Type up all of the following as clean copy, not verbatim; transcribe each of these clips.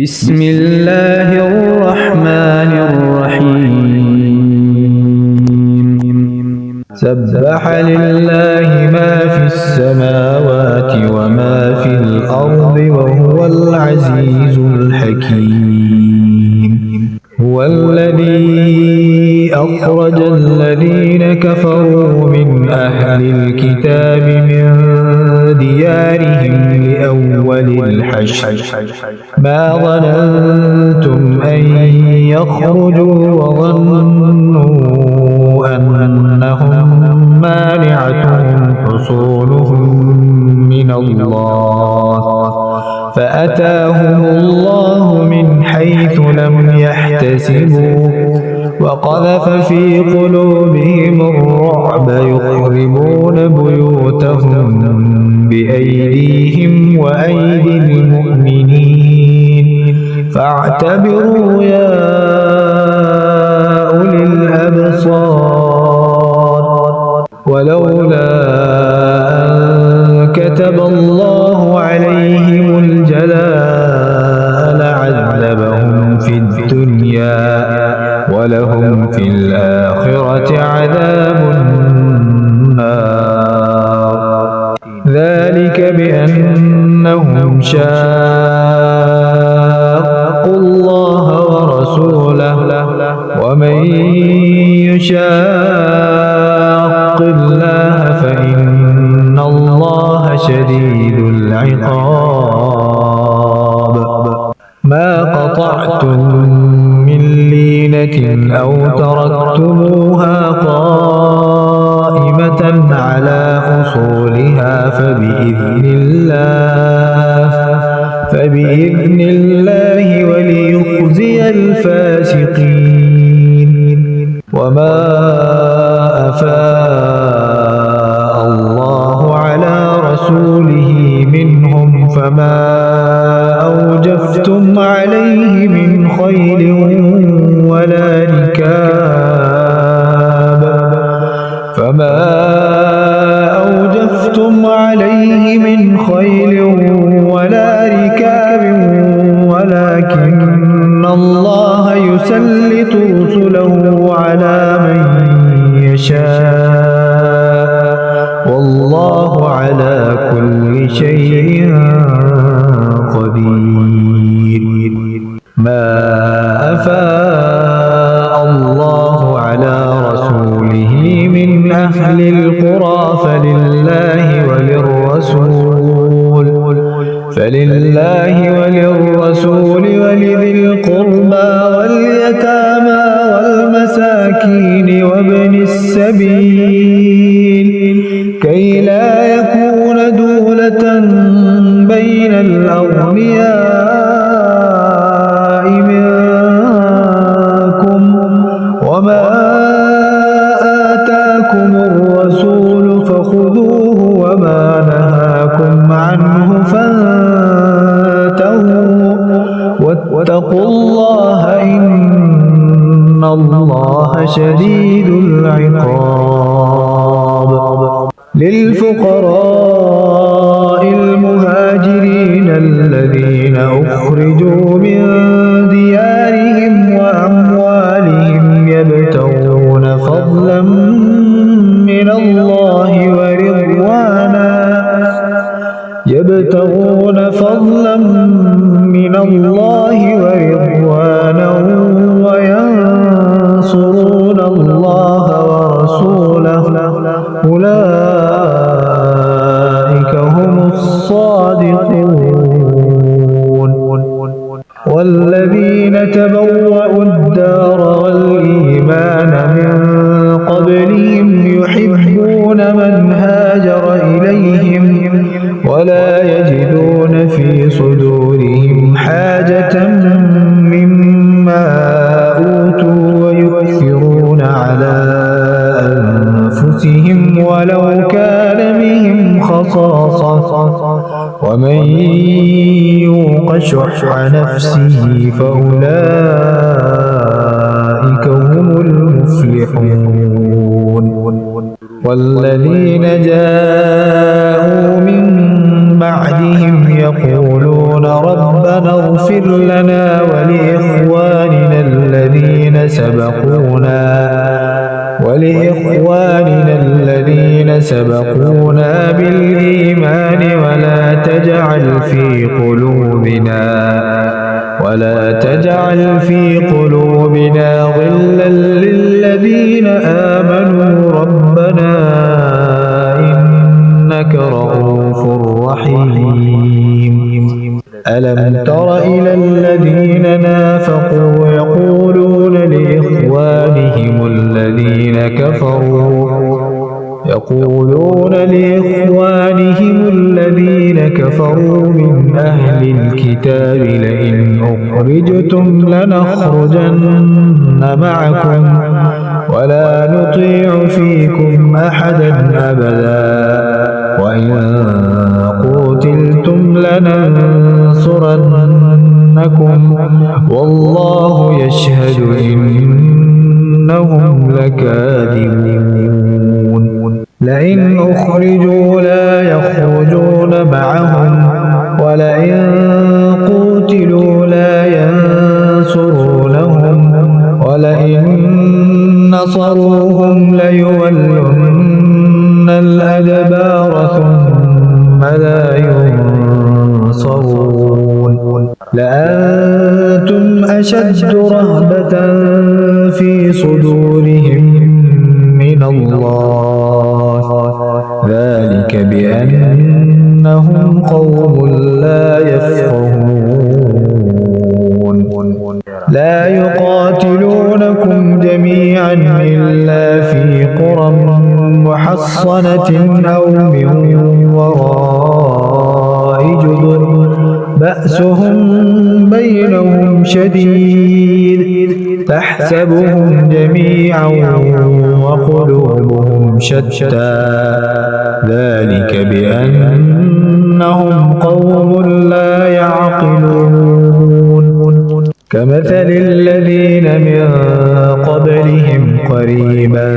بسم الله الرحمن الرحيم سبح لله ما في السماوات وما في الأرض وهو العزيز الحكيم هو الذي أخرج الذين كفروا من أهل الكتاب من ديارهم لأول الحشر ما ظننتم أن يخرجوا وظنوا أنهم مانعتهم حصولهم من الله فأتاهم الله من حيث لم يحتسبوا وقذف في قلوبهم الرعب يخربون بيوتهم بأيديهم وأيدي المؤمنين فاعتبروا يا أولي الأبصار ولولا أن كتب الله عليهم الجلاء لعذبهم في الدنيا ولهم في الآخرة عذاب النار ذلك بأنهم شاقوا الله ورسوله ومن يشاق الله فإن الله شديد العقاب ما قطعتم من لينة أو تركتموها قائمة على أصولها فبإذن الله وليخزي الفاسقين وما أفاء الله على رسوله منهم فما أوجفتم عليه من خيل ولا ركاب ولكن الله يسلط رسله على من يشاء والله على كل شيء قدير ما أفاء الله على رسوله من أهل القرى فلله وللرسول ولذي القربى واليتامى والمساكين وابن السبيل كي لا يكون دولة بين الأغنياء منكم وما آتاكم الرسول فخذوه وما نهاكم عنه فانتهوا واتقوا الله إن الله شديد العقاب للفقراء المهاجرين الذين أخرجوا من ديارهم وأموالهم يبتغون فضلا من الله ورضوانا وينصرون الله ورسوله أولئك هم الصادقون والذين تبوأوا الدار والإيمان من قبلهم يحبون من هاجر إليهم ولا يجدون في صدورهم حاجة مما أوتوا ويؤثرون على أنفسهم ولو كان بهم خصاصة ومن يوق شح نفسه فأولئك هم المفلحون والذين جاءوا من بعدهم يقولون ربنا ربنا اغفر لنا ولإخواننا الذين سبقونا بالإيمان ولا تجعل في قلوبنا غلا للذين آمنوا ربنا إنك رؤوف رحيم. ألم تر إلى الذين نافقوا يقولون لإخوانهم الذين كفروا من أهل الكتاب لئن أخرجتم لنخرجن معكم ولا نطيع فيكم أحدا أبدا وإن قتلتم لننصرنكم والله يشهد إنهم لكاذبون. لئن أخرجوا لا يخرجون معهم ولئن قتلوا لا ينصرونهم ولئن نصروهم ليولن الأدبار ثم لا ينصرون. لأنتم أشد رهبة في صدورهم من الله ذلك بأنهم قوم لا يفقهون. لا يقاتلونكم جميعا إلا في قرى محصنة أو من وراء جدر بأسهم بينهم شديد تحسبهم جميعا وقلوبهم شتى ذلك بأنهم قوم لا يعقلون. كمثل الذين من قبلهم قريبا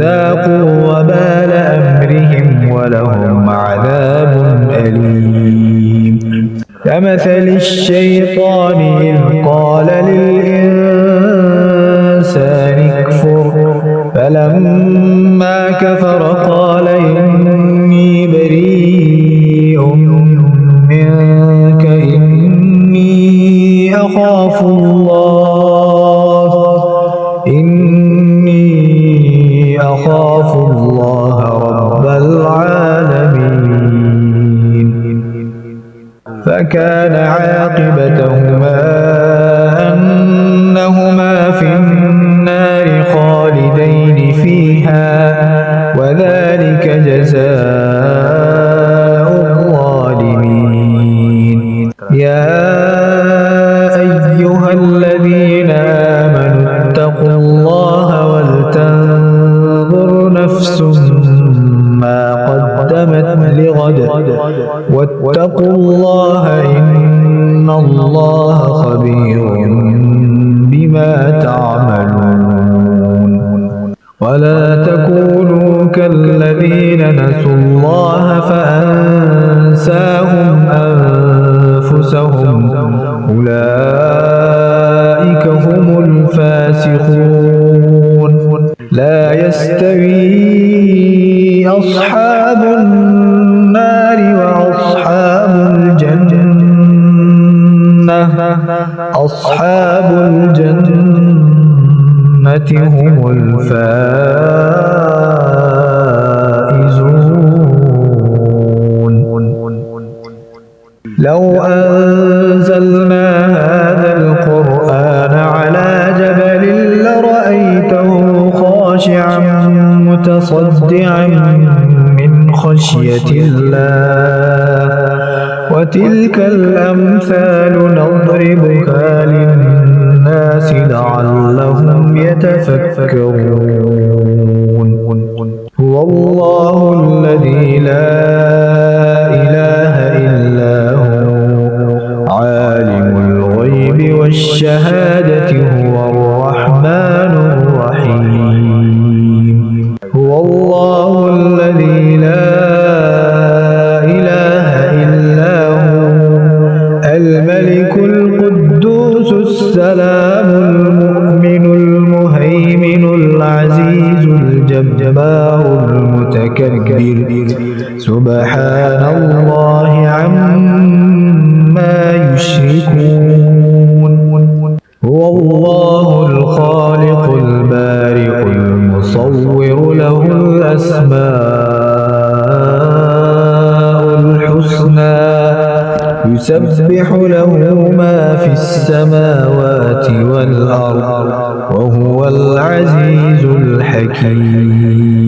ذاقوا وبال أمرهم ولهم عذاب أليم. كمثل الشيطان إذ قال للإنسان اكفر فلما كفر قال إني بريء منك إني أخاف الله رب العالمين. فكان عاقبتهما أنهما في النار خالدين فيها وذلك جزاء الظالمين. يا أيها الذين آمنوا اتقوا الله ولتنظر نفس ما قدمت لغد واتقوا الله إن الله خبير بما تعملون. ولا تكونوا كالذين نسوا الله فأنساهم أنفسهم أولئك هم الفاسقون. لا يستوي أصحاب النار وأصحاب الجنة أصحاب الجنة هم الفائزون. لو أنزلنا هذا القرآن على جبل لرأيته خاشعا متصدعا من خشية الله وتلك الأمثال نضربها للناس لعلهم يتفكرون. هو الله الذي لا إله إلا هو عالم الغيب والشهادة هو الرحمن الرحيم. هو الله الذي لا إله إلا هو الملك فكبر سبحان الله عما يشركون هو الله الخالق البارئ المصور له الأسماء الحسنى يسبح له ما في السماوات والأرض وهو العزيز الحكيم